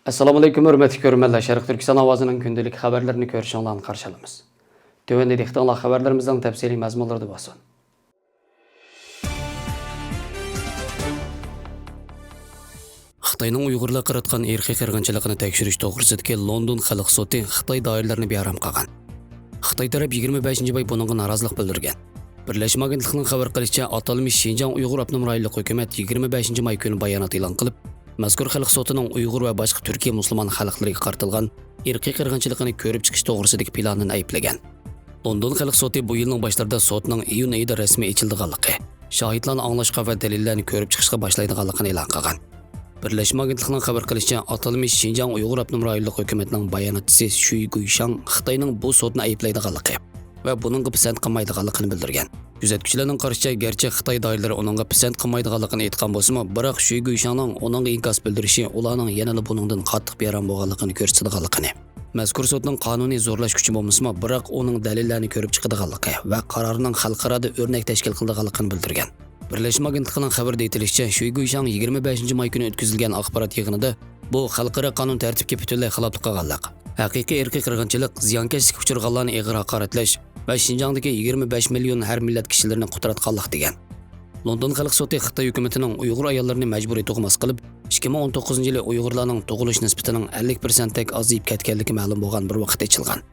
Assalomu alaykum, hurmatli ko'ruvchilar. Sharq Turkiston ovozining kundalik xabarlarini ko'rishingizni qarshi olamiz. Tövəndə dehqonlar xabarlarimizning tafsiliy mazmunlarida bo'lsin. Xitoyning Uyg'urlar qaratgan irqiy qirg'inchiligini tekshirish to'g'risidagi London xalq sudi Xitoy doiralarini beram qilgan. Xitoy taraf 25-may buningga norozilik bildirgan. Birlashma agentlikning xabar qilishicha, atalmish Xinjiang Uyg'ur avtonom rayonlik hukumat 25-may kuni bayonot e'lon qilib, mazkur xalq sotining Uyg'ur va boshqa Turkiya musulmon xalqlariga qartilgan irqiy qirg'inchilikni ko'rib chiqish to'g'risidagi planini ayblagan. London xalq soti bu yilning boshlarida sotning iyun oyida rasmiy ochilganligi, shohidlarni anglashga va dalillarni ko'rib chiqishga boshlaydiganligini e'lon qilgan. Birlashma agentlikning xabar qilishicha, atalmish Xinjiang Uyg'ur avtonom rayonlik hukumatining bayonotchisi Shui Guishang Xitoyning bu sotni ayblaydiganligi va buningga pisand qilmaydiganligini bildirgan. Kuzatuvchilarning qarashicha, garchi Xitoy doiralari uningga pisand qilmaydiganligini aytgan bo'lsa-mu, biroq Shui Guishangning uningga inkos bildirishi ularning yanada buningdan qattiq beram bo'lganligini ko'rsatadiganligini. Mazkur sotning qonuniy zo'rlash kuchi bo'lmasa-mu, biroq uning dalillarni ko'rib chiqadiganligi va qarorining xalqaro o'rnak tashkil qiladiganligini bildirgan. Birlashma agentligining xabarida aytilishicha, Shui Guishang 25-may kuni o'tkazilgan axborot yig'inida bu xalqaro qonun tartibga butunlay xiloflik qilganlik, haqiqiy irqiy qirg'inchilik, ziyonkashlikka uchraganlarni ig'ir haqoratlash va Xinjiangdagi 25 million har millat kishilarini qutratganlik degan. London xalq soti Xitoy hukumatining Uyg'ur ayollarini majburiy tug'mas qilib, 2019-yili Uyg'urlarning tug'ilish nisbatining 50% tak ozayib ketganligi ma'lum bo'lgan bir vaqt ochilgan.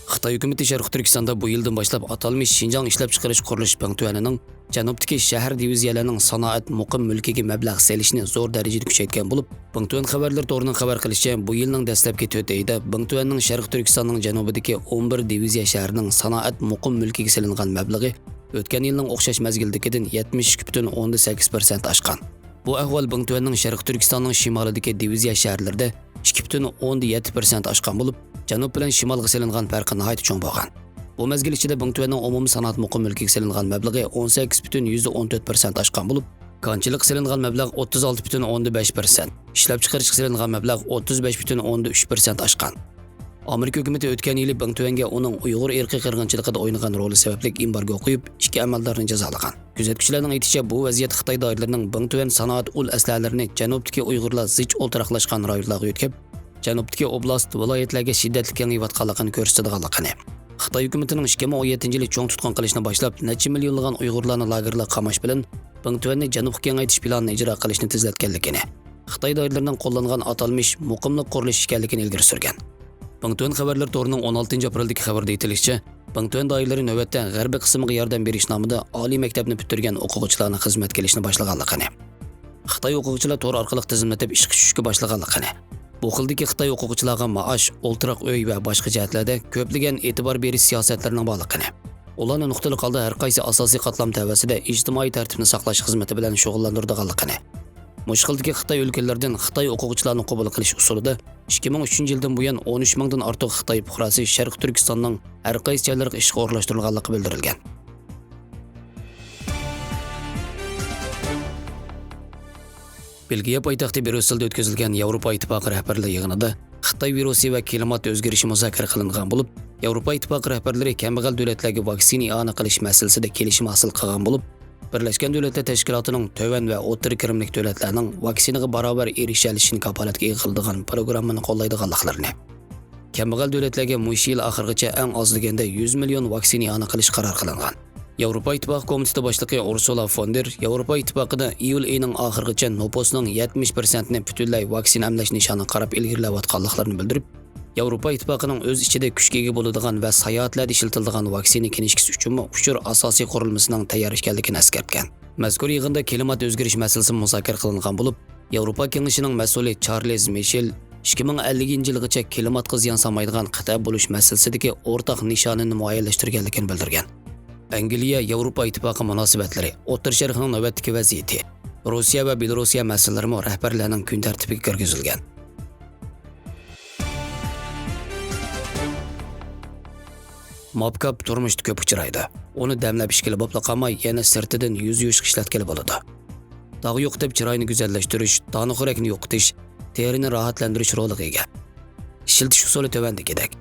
Xitoy hukumati Sharq Turkistonda bu yildan boshlab atalmish Xinjiang ishlab chiqarish qurilish punktuanining janubdagi shahar diviziyalarining sanoat muqim mulkiga mablag' selishni zo'r darajada kuchaytgan bo'lib, punktuan xabarlar to'g'ridan xabar qilishicha, bu yilning dastlabki 4 oyida punktuanning Sharq Turkistonning janubidagi 11 diviziya shahrining sanoat muqim mulkiga silingan mablag'i o'tgan yilning o'xshash mazgildagidan 72.8% oshgan. Bu ahvol punktuanning Sharq Turkistonning shimolidagi diviziya shaharlarida 2.7% oshgan bo'lib, janub bilan shimolga silingan farqi nihoyat cho'ng bo'lgan. Bu mazgil ichida punktuanning umumiy sanoat muqim mulkiga silingan mablag'i 18.14% oshgan bo'lib, konchilik silingan mablag' 36.5%, ishlab chiqarishga silingan mablag' 35.3% oshgan. Amerika hukumati o'tgan yili punktuanga uning Uyg'ur irqiy qirg'inchiligida o'ynagan roli sababli embargo qo'yib, 2 amaldorni jazolagan. Kuzatuvchilarning aytishicha, bu vaziyat Xitoy doiralarining punktuan sanoat ul aslalarini janubdagi Uyg'urlar zich o'ltiraqlashgan rayonlarga yo'tkab, janubdagi oblast viloyatlarga shiddatli kengayotganligini ko'rsatadiganligini. Xitoy hukumatining 2017-yili cho'ng tutqun qilishni boshlab, necha millionlagan Uyg'urlarni lagerlar qamash bilan punktuanni janubga kengaytirish planini ijro qilishni tezlatganligini, Xitoy doiralarining qo'llangan atalmish muqimlik qurilish ekanligini ilgari surgan. Punktuan xabarlar to'rining 16-aprildagi xabarda aytilishicha, punktuan doiralari navbatda g'arbiy qismiga yordam berish nomida oliy maktabni bitirgan o'quvchilarni xizmat qilishni boshlaganligini, Xitoy o'quvchilar to'r orqali tizimlatib ishga tushishga boshlaganligini, bu xildagi Xitoy o'quvchilarga maosh, o'ltiraq uy va boshqa jihatlarda ko'plagan e'tibor berish siyosatlarining borligini, ularni nuqtali holda har qaysi asosiy qatlam tavasida ijtimoiy tartibni saqlash xizmati bilan shug'ullantirganligini, mushkildagi Xitoy o'lkalaridan Xitoy o'quvchilarni qabul qilish usulida 2003-yildan buyon 13 mingdan ortiq Xitoy fuqarosi Sharq Turkistonning har qaysi joylariga ishga o'rlashtirilganligi bildirilgan. Belgiya poytaxti Bryusselda o'tkazilgan Yevropa Ittifoqi rahbarlari yig'inida Xitoy virusi va klimat o'zgarishi muzokara qilingan bo'lib, Yevropa Ittifoqi rahbarlari kambag'al davlatlarga vaksina i'ona qilish masalasida kelishim hosil qilgan bo'lib, Birlashgan Davlatlar Tashkilotining to'van va o'rta kirimlik davlatlarning vaksinaga barobar erishilishini kafolatga qiladigan programmani qo'llaydiganliklarini, kambag'al davlatlarga mush yil oxirigacha eng oz deganda 100 million vaksina i'ona qilish qaror qilingan. Yevropa Ittifoqi komiteti boshlig'i Ursula von der Yevropa Ittifoqida iyul oyining oxirigacha nopusning 70% ni butunlay vaksina emlash nishoni qarab ilgarilayotganliklarini bildirib, Yevropa Ittifoqining o'z ichida kuchga ega bo'ladigan va sayohatlarda ishlatiladigan vaksina kinishkisi uchun uchur asosiy qurilmasining tayyor ekanligini eskartgan. Mazkur yig'inda klimat o'zgarish masalasi muzokara qilingan bo'lib, Yevropa kengashining mas'uli Charles Michel 2050-yilgacha klimatga ziyon solmaydigan qit'a bo'lish masalasidagi o'rtaq nishonini muayyanlashtirganligini bildirgan. Angliya Yevropa Ittifoqi munosabatlari, O'rta Sharqning navbatdagi vaziyati, Rossiya va Belorussiya masalalari rahbarlarning kun tartibiga kirgizilgan. Mopkap turmushda ko'p uchraydi. Uni damlab ishkili bo'pla qolmay, yana sirtidan yuz yuvish ishlatkali bo'ladi. Dog' yo'q deb chiroyni go'zallashtirish, toni xo'rakni yo'qotish, terini rohatlantirish roliga ega. Ishiltish usuli tövandagidek.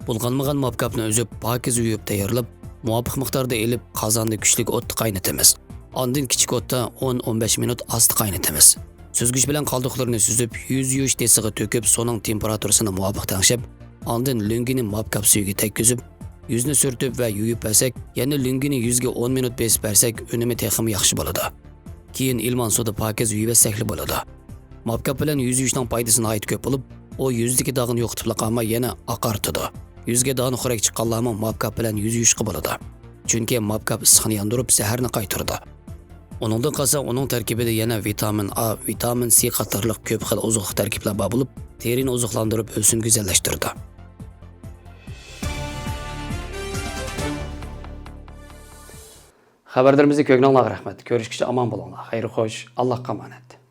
Bulg'anmagan mopkapni o'zib, pokiz yuvib tayyorlab, muvofiq miqdorda elib, qozonda kuchli o'tni qaynatamiz. Ondan kichik o'tda 10-15 minut asti qaynatamiz. Süzgüç bilan qoldiqlarini süzüp, yuz yuvish tesiga to'kib, so'ning temperaturasini muvofiq tangshab, ondan lungini mopkap suyiga tekkizib, yuzni surtib va yuvib bersak, yana lungini yuzga 10 minut besib bersak, unumi texmi yaxshi bo'ladi. Keyin ilmon suvda pokiz yuvasakli bo'ladi. Mopkap bilan yuz yuvishning foydasini aytib ko'p bo'lib, u yuzdagi dog'ni yo'qotib qolmay yana oqartadi. Yuzga dog'ni xurak chiqqanlarmi mopkap bilan yuz yuvishga bo'ladi. Chunki mopkap issiqni yondirib, zaharni qaytaradi. Onundan qalsa uning tarkibida yana vitamin A, vitamin C qatorliq ko'p xil ozuq tarkiblar bor bo'lib, terini ozuqlantirib, o'sini go'zallashtiradi. Xabarlarimizni ko'ngilingizga rahmat. Ko'rishguncha omon bo'linglar. Xayr xo'sh, Allohga omonat.